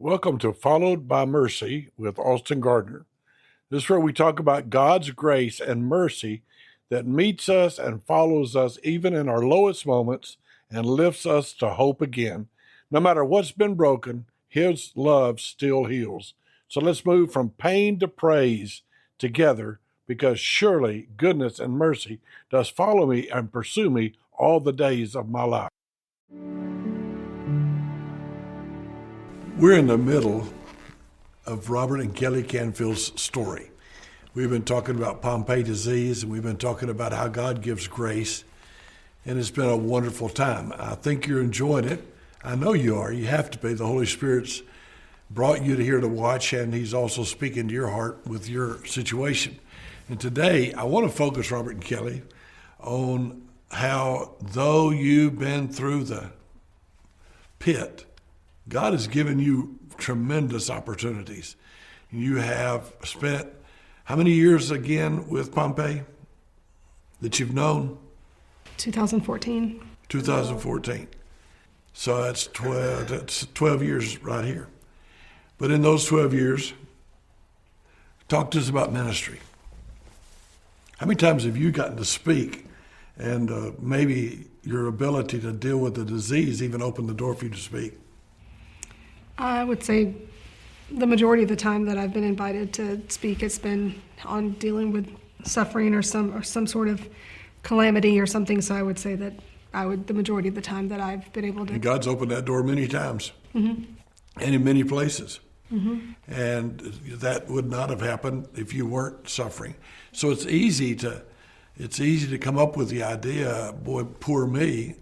Welcome to Followed by Mercy with Austin Gardner. This is where we talk about God's grace and mercy that meets us and follows us even in our lowest moments and lifts us to hope again. No matter what's been broken, His love still heals. So let's move from pain to praise together, because surely goodness and mercy does follow me and pursue me all the days of my life. We're in the middle of Robert and Kelly Canfield's story. We've been talking about Pompe disease, and we've been talking about how God gives grace, and it's been a wonderful time. I think you're enjoying it. I know you are. You have to be. The Holy Spirit's brought you to here to watch, and He's also speaking to your heart with your situation. And today, I want to focus, Robert and Kelly, on how though you've been through the pit, God has given you tremendous opportunities. You have spent how many years again with Pompe that you've known? 2014. 2014. So that's 12 years right here. But in those 12 years, talk to us about ministry. How many times have you gotten to speak, and maybe your ability to deal with the disease even opened the door for you to speak? I would say the majority of the time that I've been invited to speak, it's been on dealing with suffering or some sort of calamity or something. So I would say that the majority of the time that I've been able to. And God's opened that door many times, Mm-hmm. and in many places. Mm-hmm. And that would not have happened if you weren't suffering. So it's easy to come up with the idea, boy, poor me,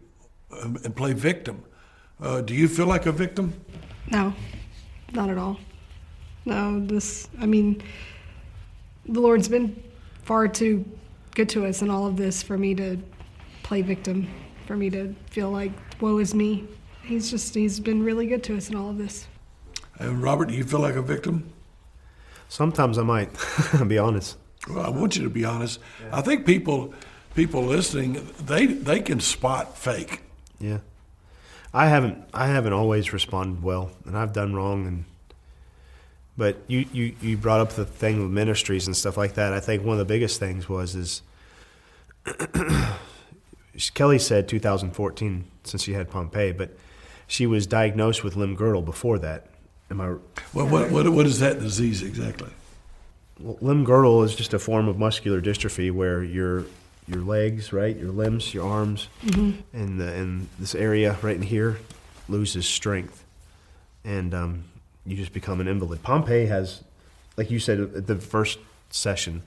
and play victim. Do you feel like a victim? No, not at all. No, the Lord's been far too good to us in all of this for me to play victim, for me to feel like, woe is me. He's been really good to us in all of this. And Robert, do you feel like a victim? Sometimes I might, I'll be honest. Well, I want you to be honest. Yeah. I think people listening, they can spot fake. Yeah. I haven't always responded well, and I've done wrong. But you brought up the thing with ministries and stuff like that. I think one of the biggest things is Kelly said 2014 since she had Pompe, but she was diagnosed with limb-girdle before that. Am I? Well, what is that disease exactly? Well, limb-girdle is just a form of muscular dystrophy where your legs, right, your limbs, your arms, Mm-hmm. and this area right in here loses strength, and you just become an invalid. Pompe has, like you said at the first session,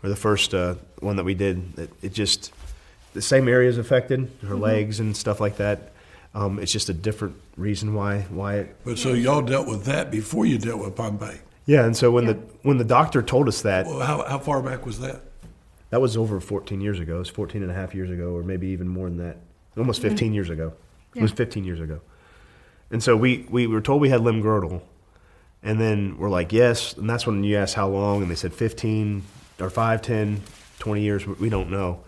or the first one that we did, it just, the same area is affected, her Mm-hmm. legs and stuff like that. It's just a different reason why it. But so y'all dealt with that before you dealt with Pompe? Yeah, and so when the doctor told us that. Well, how far back was that? That was over 14 years ago. It was 14 and a half years ago, or maybe even more than that. Almost 15 years ago. It was 15 years ago. And so we were told we had limb-girdle, and then we're like, yes, and that's when you asked how long, and they said 15 or 5, 10, 20 years, we don't know.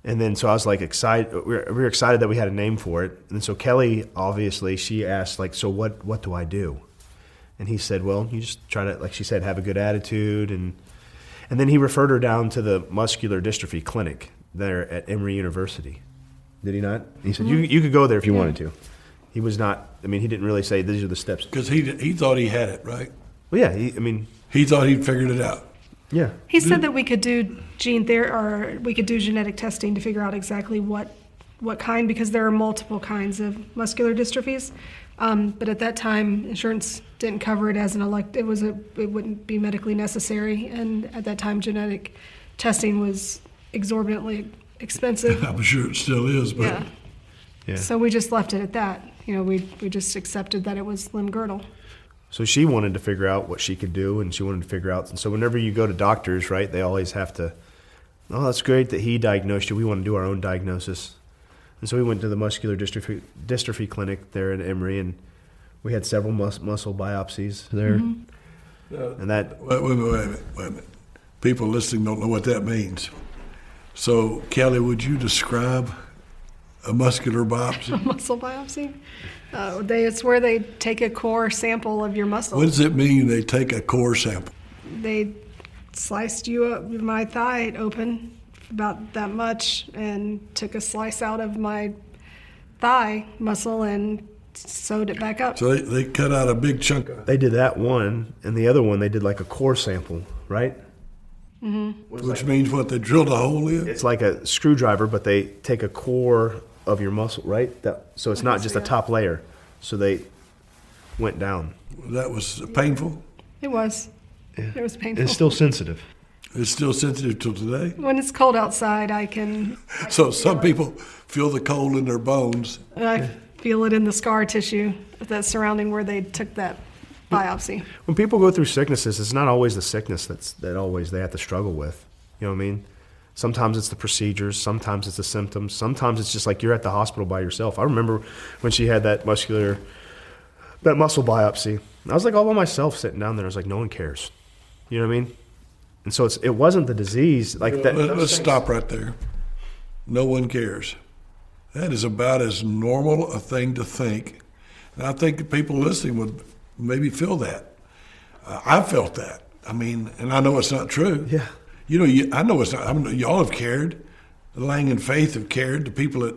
And then so I was like excited, we were excited that we had a name for it. And so Kelly, obviously, she asked, like, so what do I do? And he said, well, you just try to, like she said, have a good attitude. And then he referred her down to the muscular dystrophy clinic there at Emory University. Did he not? He said, Mm-hmm. you could go there if you wanted to. He was not, he didn't really say these are the steps. Because he thought he had it, right? Well, yeah, He thought he'd figured it out. yeah. He said that we could do gene therapy, or we could do genetic testing to figure out exactly what kind, because there are multiple kinds of muscular dystrophies. But at that time, insurance didn't cover it as an elect. It wouldn't be medically necessary, and at that time, genetic testing was exorbitantly expensive. I'm sure it still is, but Yeah. So we just left it at that. We just accepted that it was limb-girdle. So she wanted to figure out what she could do, and she wanted to figure out. And so whenever you go to doctors, right, they always have to, oh, that's great that he diagnosed you. We want to do our own diagnosis. And so we went to the muscular dystrophy clinic there at Emory, and we had several muscle biopsies there. Mm-hmm. And that. Wait a minute. People listening don't know what that means. So, Kelly, would you describe A muscular biopsy? Muscle biopsy. It's where they take a core sample of your muscle. What does it mean they take a core sample? They sliced you up, my thigh open about that much, and took a slice out of my thigh muscle and sewed it back up. So they cut out a big chunk of it. They did that one, and the other one they did like a core sample, right? Which means what? They drilled a hole in? It's like a screwdriver, but they take a core of your muscle, right? So it's not just a top layer. So they went down. That was painful? It was. Yeah. It was painful. It's still sensitive. It's still sensitive till today? When it's cold outside, I can So some people feel the cold in their bones. and I feel it in the scar tissue that's surrounding where they took that biopsy. When people go through sicknesses, it's not always the sickness that always they have to struggle with. You know what I mean? Sometimes it's the procedures. Sometimes it's the symptoms. Sometimes it's just like you're at the hospital by yourself. I remember when she had that muscle biopsy. I was like all by myself sitting down there. I was like, no one cares. You know what I mean? And so it wasn't the disease like that. Let's stop right there. No one cares. That is about as normal a thing to think. And I think the people listening would maybe feel that. I felt that. I mean, and I know it's not true. Yeah. You know, I know it's not. I mean, y'all have cared. The Lang and Faith have cared. The people at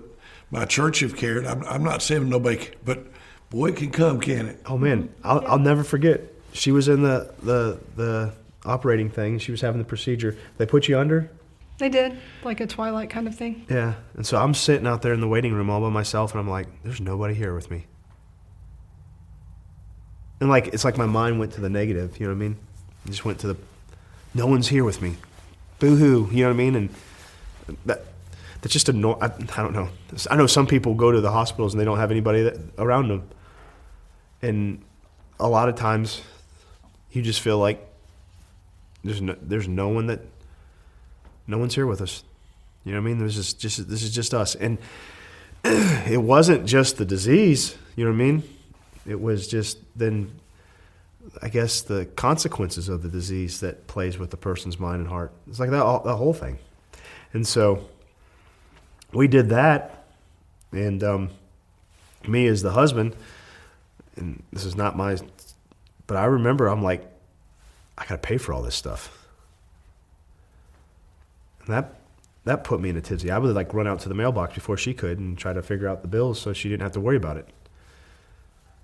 my church have cared. I'm not saying nobody, but boy, it can come, can it? Oh man, I'll never forget. She was in the operating thing. She was having the procedure. They put you under. They did, like a Twilight kind of thing. Yeah. And so I'm sitting out there in the waiting room all by myself, and I'm like, there's nobody here with me. And like it's like my mind went to the negative. You know what I mean? It just went to the no one's here with me. Boo-hoo, you know what I mean? And that's just I don't know. I know some people go to the hospitals and they don't have anybody around them. And a lot of times you just feel like there's no one's here with us. You know what I mean? This is just us. And it wasn't just the disease, you know what I mean? It was just then I guess the consequences of the disease that plays with the person's mind and heart. It's like the whole thing. And so we did that, and me as the husband, and this is not my, but I remember I'm like, I got to pay for all this stuff. And that put me in a tizzy. I would like run out to the mailbox before she could and try to figure out the bills so she didn't have to worry about it.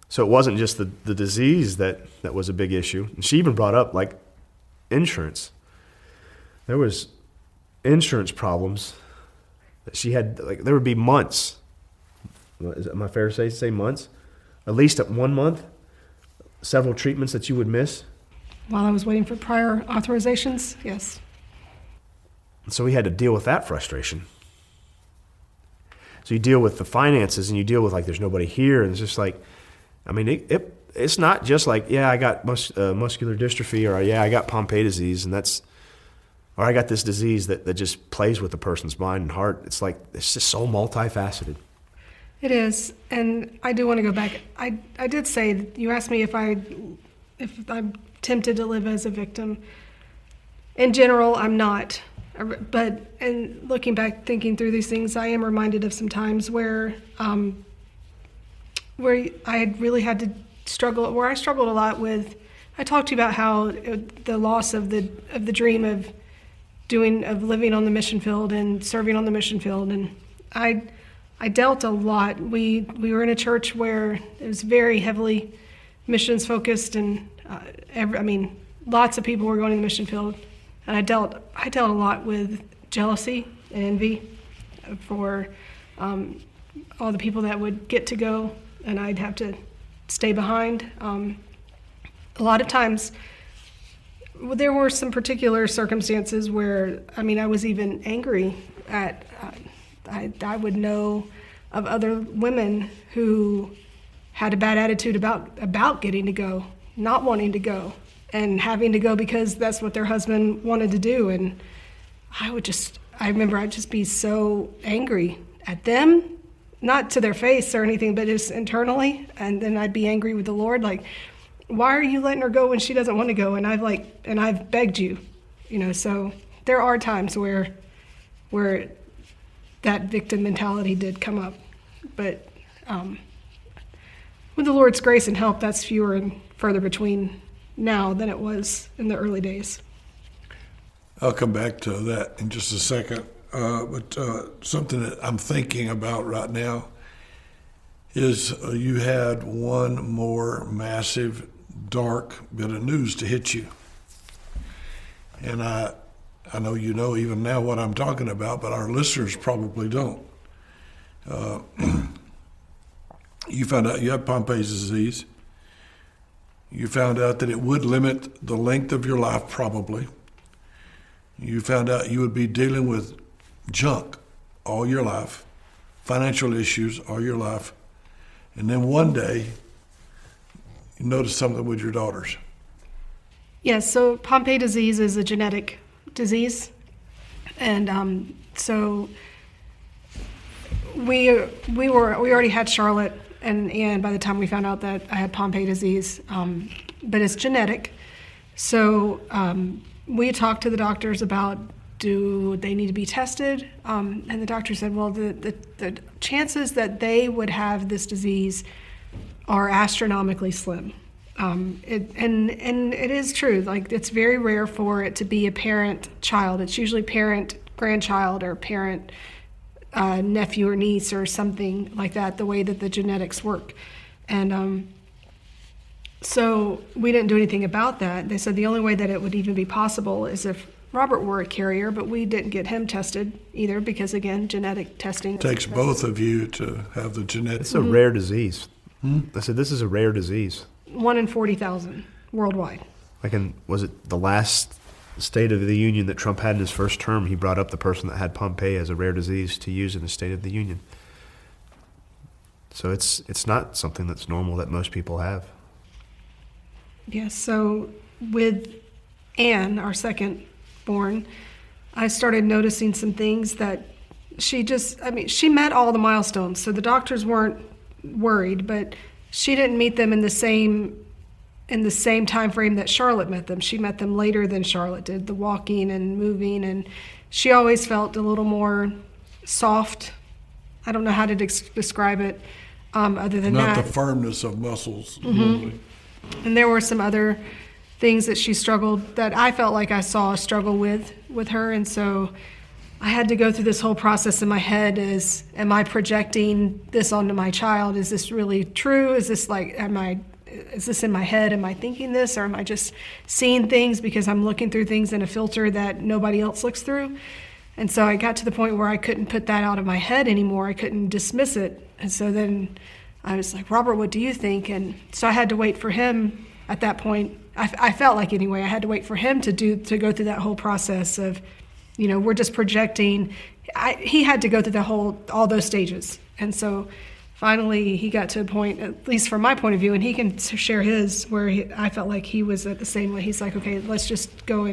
So it wasn't just the disease that was a big issue. And she even brought up like insurance. There was insurance problems that she had. Like there would be months. Am I fair to say months? At least 1 month. Several treatments that you would miss. While I was waiting for prior authorizations, yes. So we had to deal with that frustration. So you deal with the finances and you deal with like there's nobody here, and it's just like, I mean, it's not just like, yeah, I got muscular dystrophy, or yeah, I got Pompe disease, and or I got this disease that just plays with the person's mind and heart. It's like, it's just so multifaceted. It is, and I do want to go back. I did say, you asked me if I'm tempted to live as a victim. In general, I'm not. But and looking back, thinking through these things, I am reminded of some times where I had really had to struggle, where I struggled a lot with. I talked to you about how the loss of the dream of living on the mission field and serving on the mission field, and I dealt a lot. We were in a church where it was very heavily missions focused, and lots of people were going to the mission field, and I dealt a lot with jealousy and envy for all the people that would get to go, and I'd have to stay behind. A lot of times, there were some particular circumstances where, I was even angry at, I would know of other women who had a bad attitude about getting to go, not wanting to go, and having to go because that's what their husband wanted to do. And I remember I'd just be so angry at them, not to their face or anything, but just internally. And then I'd be angry with the Lord, like, why are you letting her go when she doesn't want to go? And I've begged you, so there are times where that victim mentality did come up. But with the Lord's grace and help, that's fewer and further between now than it was in the early days. I'll come back to that in just a second. But something that I'm thinking about right now is you had one more massive, dark bit of news to hit you. And I know you know even now what I'm talking about, but our listeners probably don't. You found out you had Pompe's disease. You found out that it would limit the length of your life, probably. You found out you would be dealing with junk all your life, financial issues all your life. And then one day, you noticed something with your daughters. Yes, so Pompe disease is a genetic disease. And so we already had Charlotte and Ann by the time we found out that I had Pompe disease, but it's genetic. So we talked to the doctors about, do they need to be tested? And the doctor said, well, the chances that they would have this disease are astronomically slim. And it is true. Like, it's very rare for it to be a parent-child. It's usually parent-grandchild or parent nephew or niece or something like that, the way that the genetics work. And so we didn't do anything about that. They said the only way that it would even be possible is if Robert were a carrier, but we didn't get him tested either because, again, genetic testing. It takes both of you to have the genetic. It's a rare disease. I said, this is a rare disease. 1 in 40,000 worldwide. Was it the last State of the Union that Trump had in his first term? He brought up the person that had Pompe as a rare disease to use in the State of the Union. So it's not something that's normal that most people have. Yes, so with Anne, our second born, I started noticing some things that she met all the milestones. So the doctors weren't worried, but she didn't meet them in the same time frame that Charlotte met them. She met them later than Charlotte did, the walking and moving, and she always felt a little more soft. I don't know how to describe it other than Not that. the firmness of muscles. Normally. And there were some other things that she struggled, that I felt like I saw a struggle with her, and so I had to go through this whole process in my head as, am I projecting this onto my child? Is this really true? Is this is this in my head? Am I thinking this, or am I just seeing things because I'm looking through things in a filter that nobody else looks through? And so I got to the point where I couldn't put that out of my head anymore. I couldn't dismiss it. And so then I was like, Robert, what do you think? And so I had to wait for him at that point. I felt like, anyway, I had to wait for him to go through that whole process of, we're just projecting. He had to go through all those stages. And so finally he got to a point, at least from my point of view, and he can share his, where I felt like he was at the same way. He's like, okay, let's just go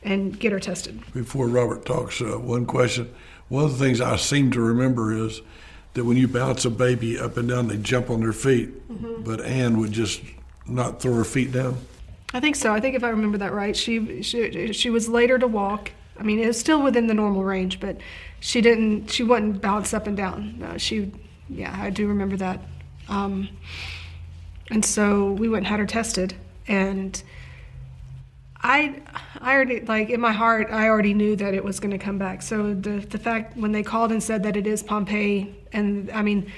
and get her tested. Before Robert talks, one question. One of the things I seem to remember is that when you bounce a baby up and down, they jump on their feet, but Anne would just not throw her feet down. I think so. I think if I remember that right, she was later to walk. I mean, it was still within the normal range, but she wouldn't bounce up and down. No, I do remember that. And so we went and had her tested, and I already, like, in my heart, I already knew that it was going to come back. So the fact when they called and said that it is Pompe, and I mean,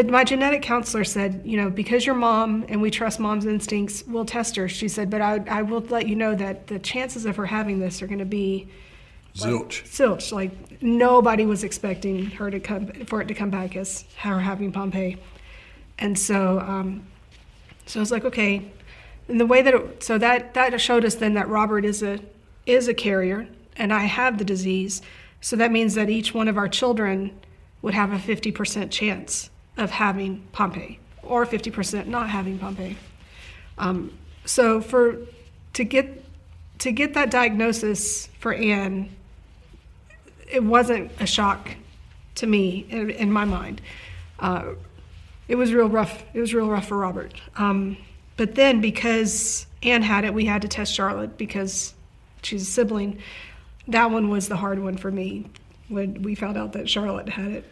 my genetic counselor said, because you're mom and we trust mom's instincts, we'll test her. She said, but I will let you know that the chances of her having this are going to be zilch. Like, nobody was expecting for it to come back as her having Pompe. And so I was like, okay. And the way that that showed us then that Robert is a carrier, and I have the disease. So that means that each one of our children would have a 50% chance of having Pompe, or 50% not having Pompe. So to get that diagnosis for Anne, it wasn't a shock to me in my mind. It was real rough. It was real rough for Robert. But then, because Anne had it, we had to test Charlotte because she's a sibling. That one was the hard one for me. when we found out that Charlotte had it.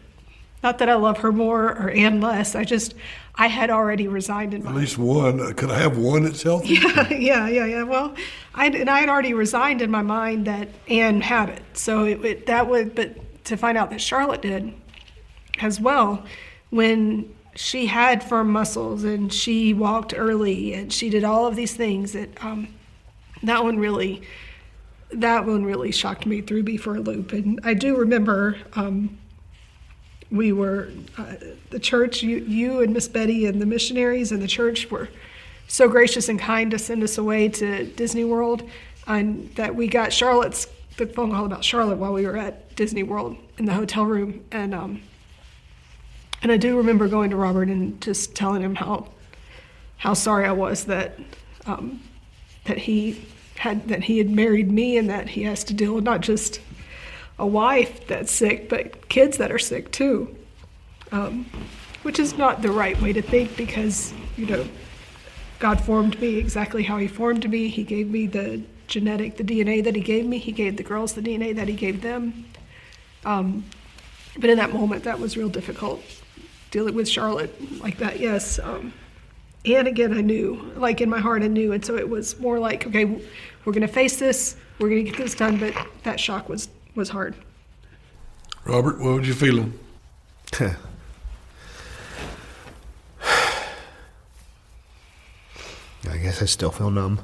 Not that I love her more or and less. I had already resigned in At my least one. Could I have one that's healthy? yeah. Well, I had already resigned in my mind that Anne had it. So but to find out that Charlotte did as well, when she had firm muscles and she walked early and she did all of these things, that one really shocked me, threw me for a loop. And I do remember we were the church, you and Miss Betty and the missionaries and the church were so gracious and kind to send us away to Disney World, and that we got the phone call about Charlotte while we were at Disney World in the hotel room. And I do remember going to Robert and just telling him how sorry I was that he had married me, and that he has to deal with not just a wife that's sick, but kids that are sick too, which is not the right way to think, because God formed me exactly how he formed me. He gave me the DNA that he gave me. He gave the girls the DNA that he gave them. But in that moment, that was real difficult, dealing with Charlotte like that. Yes. And again, I knew, like in my heart, I knew. And so it was more like, okay, we're going to face this. We're going to get this done. But that shock was hard. Robert, what were you feeling? I guess I still feel numb.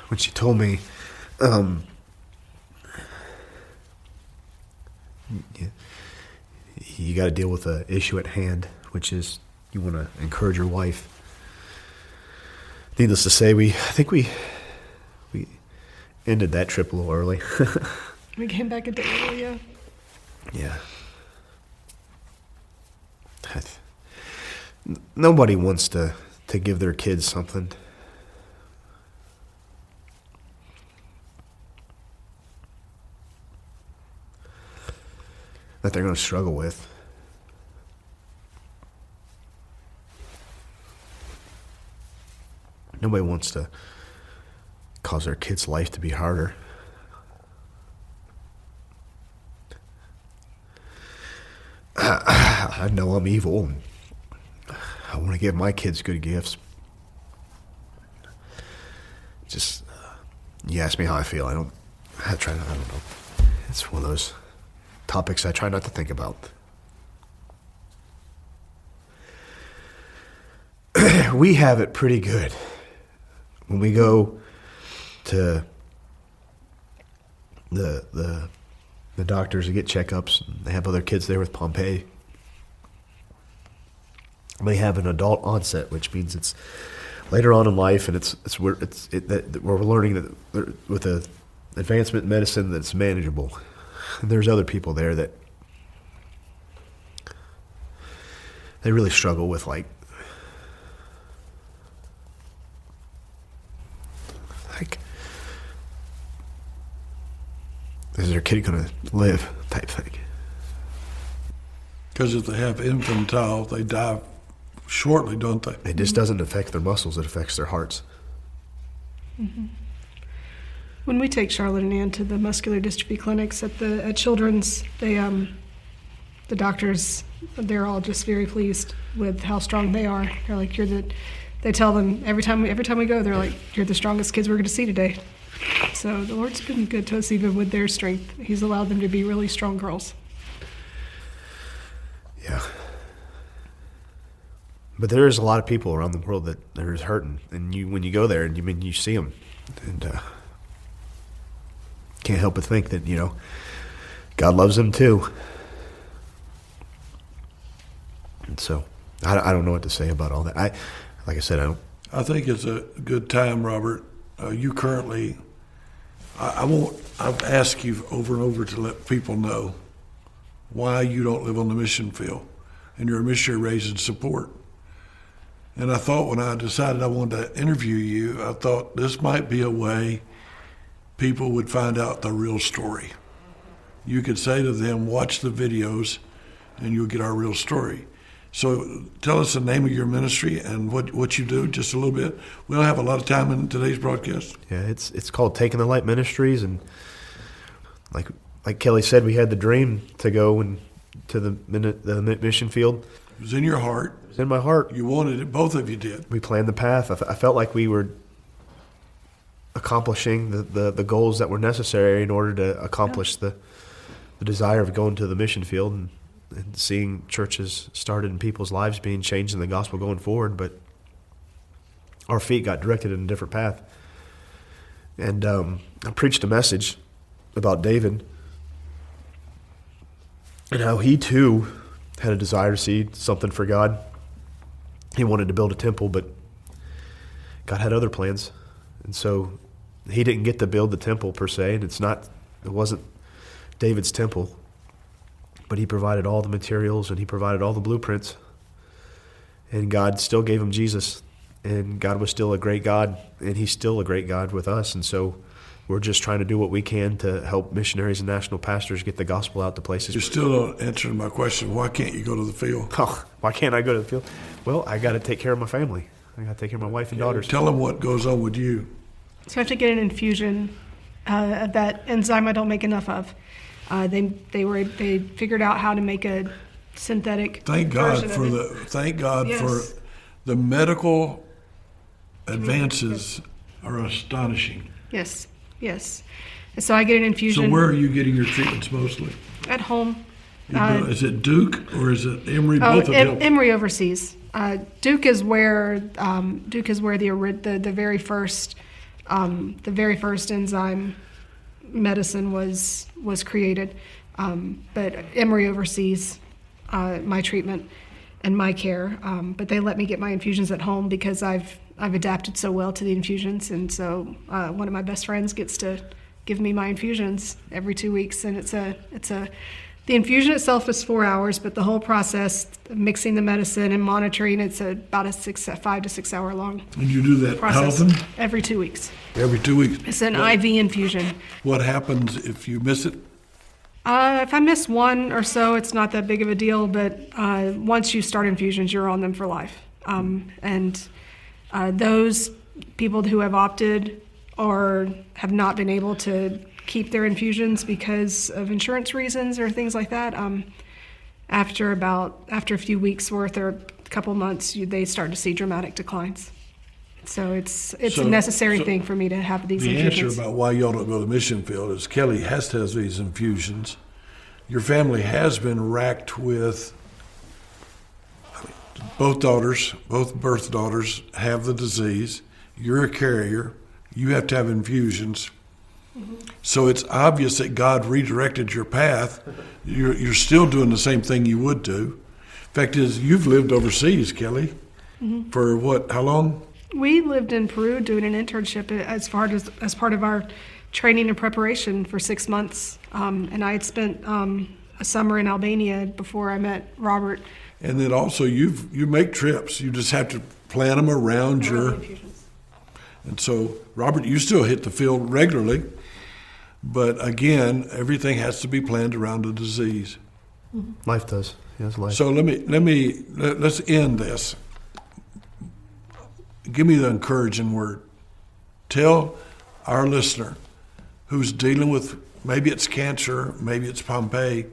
When she told me, you got to deal with the issue at hand, which is you want to encourage your wife. Needless to say, I think we ended that trip a little early. We came back a day early, yeah. Yeah. Nobody wants to give their kids something. That they're going to struggle with. Nobody wants to cause their kid's life to be harder. I know I'm evil, and I want to give my kids good gifts. Just, you ask me how I feel. I don't know. It's one of those topics I try not to think about. We have it pretty good. When we go to the doctors to get checkups, and they have other kids there with Pompe. They have an adult onset, which means it's later on in life, and we're learning that with the advancement in medicine that's manageable. And there's other people there that they really struggle with, like is their kid going to live type thing. Because if they have infantile, they die shortly, don't they? It just doesn't affect their muscles, it affects their hearts. Mm-hmm. When we take Charlotte and Ann to the muscular dystrophy clinics at Children's, the doctors, they're all just very pleased with how strong they are. They're like, they tell them every time we go, they're like, you're the strongest kids we're going to see today. So the Lord's been good to us even with their strength. He's allowed them to be really strong girls. Yeah. But there is a lot of people around the world that are hurting, and when you go there and you see them, and can't help but think that God loves them too. And so I don't know what to say about all that. Like I said, I think it's a good time, Robert. You currently, I've asked you over and over to let people know why you don't live on the mission field, and you're a missionary raising support. And I thought when I decided I wanted to interview you, I thought this might be a way people would find out the real story. you could say to them, watch the videos and you'll get our real story. So tell us the name of your ministry and what you do, just a little bit. We don't have a lot of time in today's broadcast. Yeah, it's called Taking the Light Ministries, and like Kelly said, we had the dream to go and to the mission field. It was in your heart. It was in my heart. You wanted it. Both of you did. We planned the path. I felt like we were accomplishing the goals that were necessary in order to accomplish the desire of going to the mission field and seeing churches started and people's lives being changed in the gospel going forward. But our feet got directed in a different path. And I preached a message about David and how he too had a desire to see something for God. He wanted to build a temple, but God had other plans. And so he didn't get to build the temple per se, and it wasn't David's temple. But he provided all the materials and he provided all the blueprints. And God still gave him Jesus. And God was still a great God, and he's still a great God with us. And so we're just trying to do what we can to help missionaries and national pastors get the gospel out to places. You're still not answering my question. Why can't you go to the field? Oh, why can't I go to the field? Well, I got to take care of my family. I got to take care of my wife and daughters. Tell them what goes on with you. So I have to get an infusion of that enzyme I don't make enough of. They figured out how to make a synthetic. Thank God version for of it. Yes. for the medical advances are astonishing. Yes. And so I get an infusion. So where are you getting your treatments mostly? At home. Is it Duke or is it Emory? Both of them. Emory overseas. Duke is where the very first enzyme medicine was created. But Emory oversees my treatment and my care. But they let me get my infusions at home because I've adapted so well to the infusions, and so one of my best friends gets to give me my infusions every 2 weeks, and the infusion itself is 4 hours, but the whole process, mixing the medicine and monitoring, it's about a 5 to 6 hour long And you do that process. how often? Every 2 weeks. Every 2 weeks. It's an IV infusion. What happens if you miss it? If I miss one or so, it's not that big of a deal, but once you start infusions, you're on them for life. And those people who have opted or have not been able to keep their infusions because of insurance reasons or things like that, after a few weeks worth or a couple months, they start to see dramatic declines. So it's a necessary thing for me to have these infusions. The answer about why y'all don't go to the mission field is Kelly has to have these infusions. Your family has been racked with, both birth daughters have the disease. You're a carrier. You have to have infusions. Mm-hmm. So it's obvious that God redirected your path. You're still doing the same thing you would do. Fact is, you've lived overseas, Kelly, for what, how long? We lived in Peru doing an internship as part of our training and preparation for 6 months. And I had spent a summer in Albania before I met Robert. And then also you make trips. You just have to plan them around your... Infusions. And so, Robert, you still hit the field regularly. But again, everything has to be planned around the disease. Life does. Yes, life. So let's end this. Give me the encouraging word. Tell our listener who's dealing with, maybe it's cancer, maybe it's Pompe,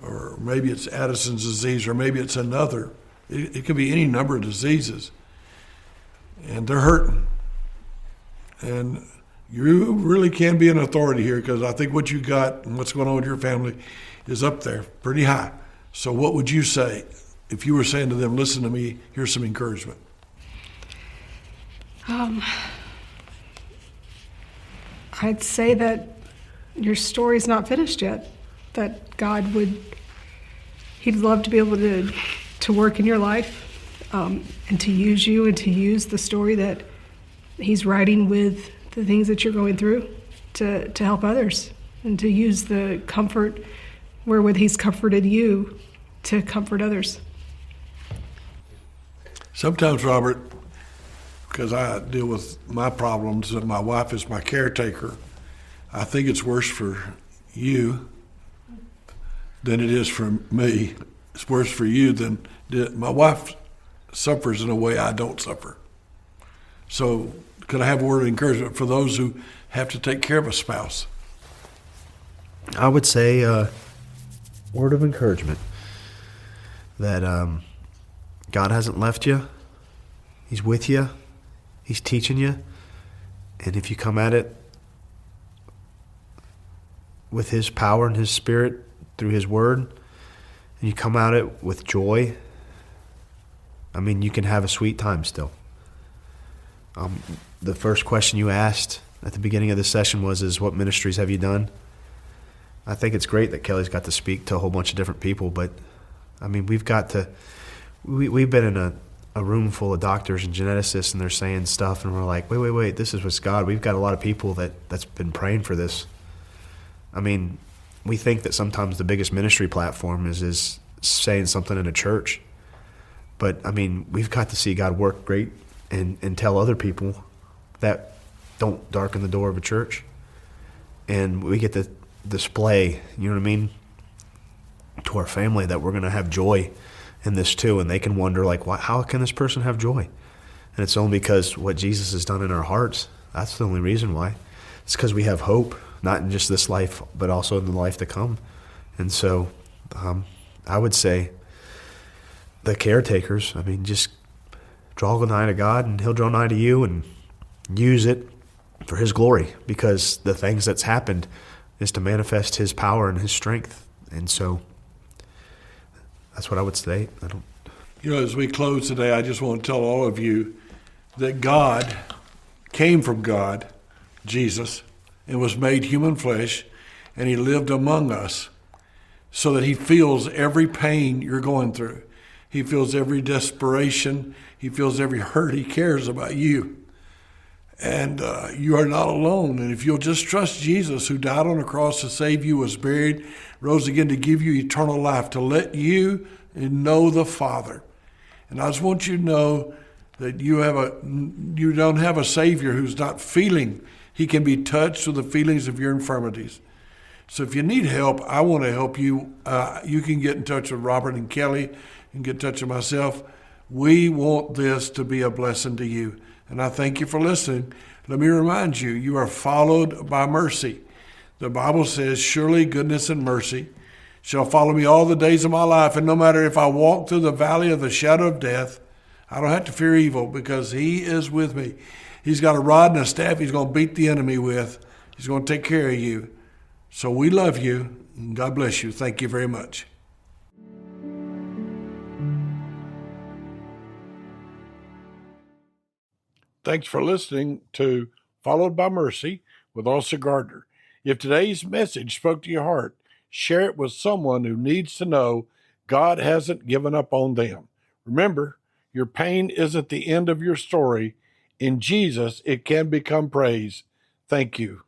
or maybe it's Addison's disease, or maybe it's another. It could be any number of diseases. And they're hurting. And you really can be an authority here, because I think what you got and what's going on with your family is up there, pretty high. So what would you say if you were saying to them, listen to me, here's some encouragement? I'd say that your story's not finished yet, that God He'd love to be able to work in your life, and to use you and to use the story that He's writing with the things that you're going through to help others, and to use the comfort wherewith He's comforted you to comfort others. Sometimes, Robert, because I deal with my problems and my wife is my caretaker, I think it's worse for you than it is for me. It's worse for you than my wife suffers in a way I don't suffer. So could I have a word of encouragement for those who have to take care of a spouse? I would say word of encouragement that God hasn't left you. He's with you. He's teaching you. And if you come at it with his power and his spirit through his word, and you come at it with joy, I mean, you can have a sweet time still. The first question you asked at the beginning of this session was what ministries have you done? I think it's great that Kelly's got to speak to a whole bunch of different people, but I mean, we've been in a room full of doctors and geneticists, and they're saying stuff, and we're like, wait, this is what's God. We've got a lot of people that's been praying for this. I mean, we think that sometimes the biggest ministry platform is saying something in a church, but I mean, we've got to see God work great and tell other people that don't darken the door of a church, and we get to display, you know what I mean, to our family that we're going to have joy in this too, and they can wonder like, how can this person have joy? And it's only because what Jesus has done in our hearts. That's the only reason why. It's because we have hope, not in just this life, but also in the life to come. And so I would say the caretakers, I mean, just draw nigh to God and he'll draw nigh to you, and use it for his glory, because the things that's happened is to manifest his power and his strength. And so that's what I would say. As we close today, I just want to tell all of you that God came from God, Jesus, and was made human flesh, and he lived among us so that he feels every pain you're going through. He feels every desperation. He feels every hurt. He cares about you. And you are not alone. And if you'll just trust Jesus, who died on the cross to save you, was buried, rose again to give you eternal life, to let you know the Father. And I just want you to know that you don't have a Savior who's not feeling. He can be touched with the feelings of your infirmities. So if you need help, I want to help you. You can get in touch with Robert and Kelly and get in touch with myself. We want this to be a blessing to you. And I thank you for listening. Let me remind you, you are followed by mercy. The Bible says, surely goodness and mercy shall follow me all the days of my life. And no matter if I walk through the valley of the shadow of death, I don't have to fear evil, because he is with me. He's got a rod and a staff he's going to beat the enemy with. He's going to take care of you. So we love you, and God bless you. Thank you very much. Thanks for listening to Followed by Mercy with Officer Gardner. If today's message spoke to your heart, share it with someone who needs to know God hasn't given up on them. Remember, your pain isn't the end of your story. In Jesus, it can become praise. Thank you.